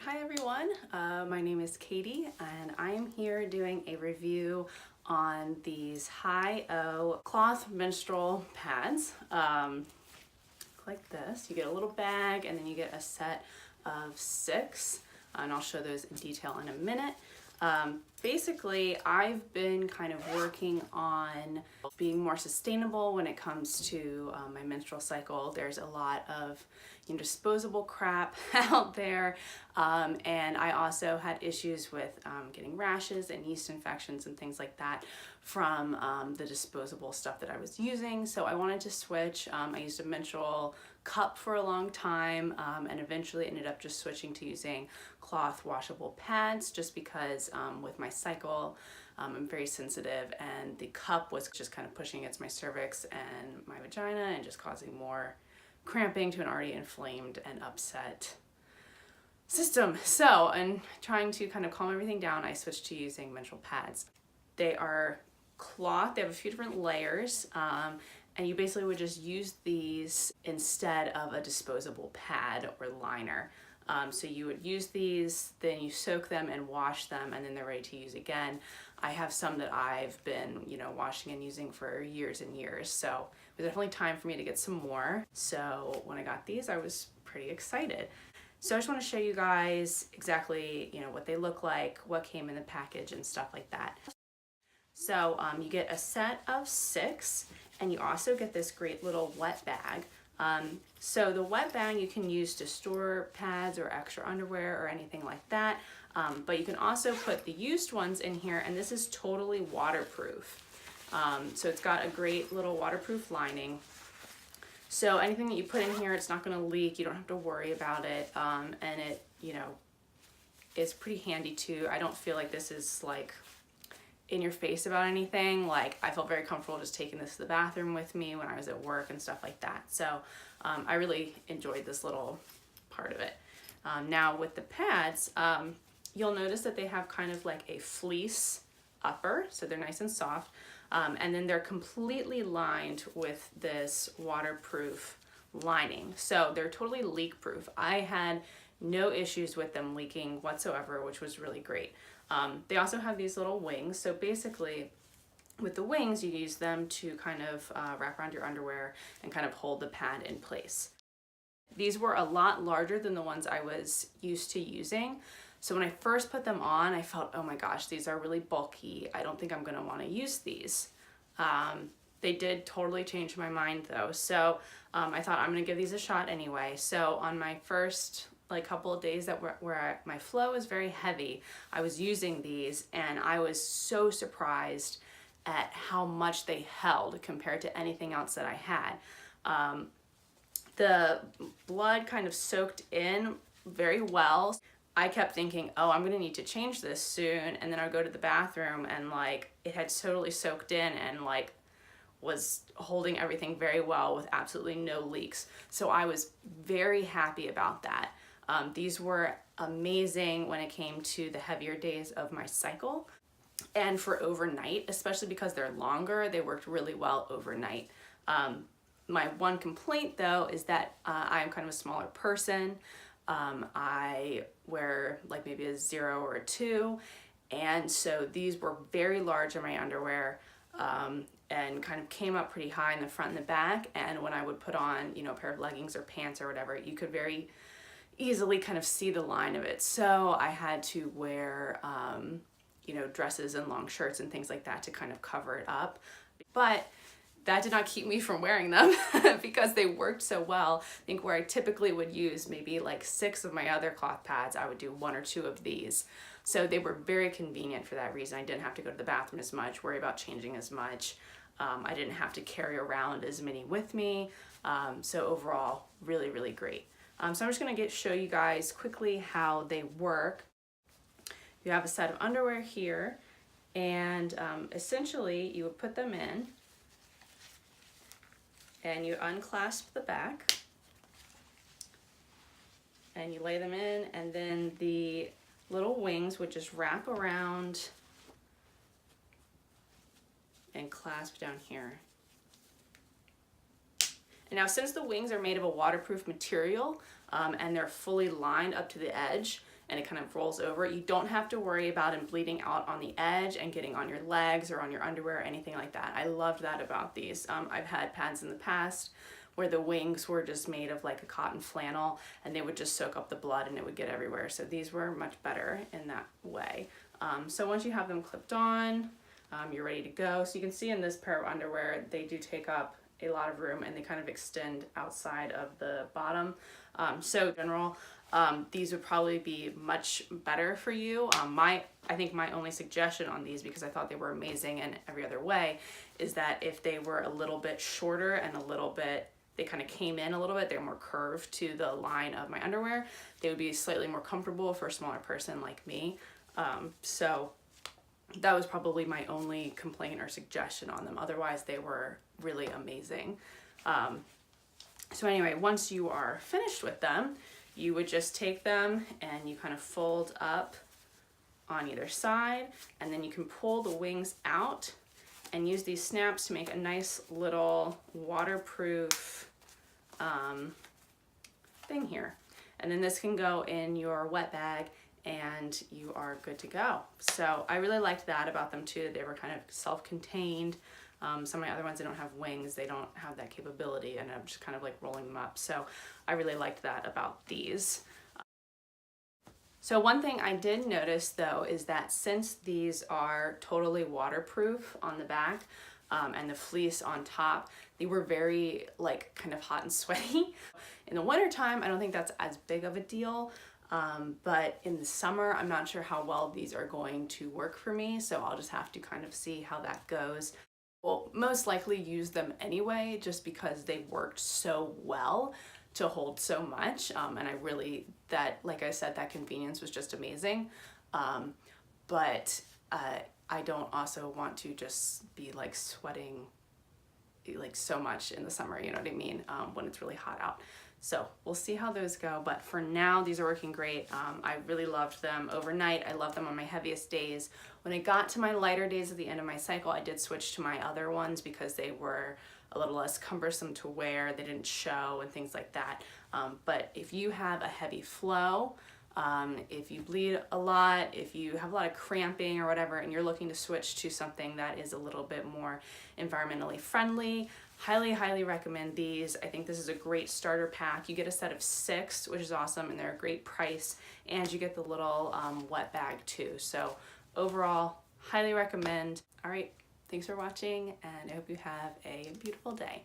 Hi everyone, my name is Katie and I am here doing a review on these HighOh cloth menstrual pads. Like this, you get a little bag and then you get a set of 6 and I'll show those in detail in a minute. Basically, I've been kind of working on being more sustainable when it comes to my menstrual cycle. There's a lot of disposable crap out there, and I also had issues with getting rashes and yeast infections and things like that from the disposable stuff that I was using. So I wanted to switch. I used a menstrual cup for a long time and eventually ended up just switching to using cloth washable pads just because with my cycle I'm very sensitive, and the cup was just kind of pushing against my cervix and my vagina and just causing more cramping to an already inflamed and upset system. So, and trying to kind of calm everything down, I switched to using menstrual pads. They are cloth, they have a few different layers, and you basically would just use these instead of a disposable pad or liner. So you would use these, then you soak them and wash them, and then they're ready to use again. I have some that I've been, washing and using for years and years. So it was definitely time for me to get some more. So when I got these, I was pretty excited. So I just want to show you guys exactly, what they look like, what came in the package and stuff like that. So you get a set of 6, and you also get this great little wet bag. So the wet bag you can use to store pads or extra underwear or anything like that. But you can also put the used ones in here, and this is totally waterproof. So it's got a great little waterproof lining. So anything that you put in here, it's not going to leak. You don't have to worry about it. And it, is pretty handy too. I don't feel like this is like in your face about anything. Like, I felt very comfortable just taking this to the bathroom with me when I was at work and stuff like that. So I really enjoyed this little part of it. Now with the pads, you'll notice that they have kind of like a fleece upper, so they're nice and soft, and then they're completely lined with this waterproof lining, so they're totally leak proof. I had no issues with them leaking whatsoever, which was really great. They also have these little wings, so basically with the wings you use them to kind of wrap around your underwear and kind of hold the pad in place. These were a lot larger than the ones I was used to using. So when I first put them on, I felt, oh my gosh, these are really bulky. I don't think I'm gonna wanna use these. They did totally change my mind though. So I thought I'm gonna give these a shot anyway. So on my first couple of days where my flow was very heavy, I was using these and I was so surprised at how much they held compared to anything else that I had. The blood kind of soaked in very well. I kept thinking, oh, I'm gonna need to change this soon, and then I'd go to the bathroom and it had totally soaked in and was holding everything very well with absolutely no leaks. So I was very happy about that. These were amazing when it came to the heavier days of my cycle, and for overnight, especially because they're longer, they worked really well overnight. My one complaint though is that I'm kind of a smaller person. I wear maybe a 0 or a 2, and so these were very large in my underwear, and kind of came up pretty high in the front and the back, and when I would put on a pair of leggings or pants or whatever, you could very easily kind of see the line of it. So I had to wear dresses and long shirts and things like that to kind of cover it up. But that did not keep me from wearing them because they worked so well. I think where I typically would use maybe 6 of my other cloth pads, I would do 1 or 2 of these. So they were very convenient for that reason. I didn't have to go to the bathroom as much, worry about changing as much. I didn't have to carry around as many with me. So overall, really, really great. So I'm just gonna show you guys quickly how they work. You have a set of underwear here, and essentially you would put them in and you unclasp the back and you lay them in, and then the little wings would just wrap around and clasp down here. And now, since the wings are made of a waterproof material and they're fully lined up to the edge, and it kind of rolls over. You don't have to worry about it bleeding out on the edge and getting on your legs or on your underwear or anything like that. I loved that about these. I've had pads in the past where the wings were just made of like a cotton flannel and they would just soak up the blood and it would get everywhere. So these were much better in that way. So once you have them clipped on, you're ready to go. So you can see in this pair of underwear, they do take up a lot of room and they kind of extend outside of the bottom. So in general, these would probably be much better for you. I think my only suggestion on these, because I thought they were amazing in every other way, is that if they were a little bit shorter and a little bit, they kind of came in a little bit, they're more curved to the line of my underwear, they would be slightly more comfortable for a smaller person like me. So that was probably my only complaint or suggestion on them. Otherwise, they were really amazing. So anyway, once you are finished with them, you would just take them and you kind of fold up on either side, and then you can pull the wings out and use these snaps to make a nice little waterproof thing here. And then this can go in your wet bag and you are good to go. So I really liked that about them too. They were kind of self-contained. Some of my other ones, they don't have wings, they don't have that capability, and I'm just kind of like rolling them up. So I really liked that about these. So one thing I did notice though is that since these are totally waterproof on the back and the fleece on top, they were very like kind of hot and sweaty. In the winter time, I don't think that's as big of a deal. But in the summer, I'm not sure how well these are going to work for me. So I'll just have to kind of see how that goes. Well, most likely use them anyway, just because they worked so well to hold so much. And I really, like I said, that convenience was just amazing. But I don't also want to just be like sweating like so much in the summer, you know what I mean, when it's really hot out. So we'll see how those go, but for now these are working great. I really loved them overnight. I love them on my heaviest days. When it got to my lighter days at the end of my cycle, I did switch to my other ones because they were a little less cumbersome to wear. They didn't show and things like that. But if you have a heavy flow, if you bleed a lot, if you have a lot of cramping or whatever, and you're looking to switch to something that is a little bit more environmentally friendly, highly recommend these. I think this is a great starter pack. You get a set of 6, which is awesome, and they're a great price, and you get the little wet bag too. So overall, highly recommend. All right, thanks for watching, and I hope you have a beautiful day.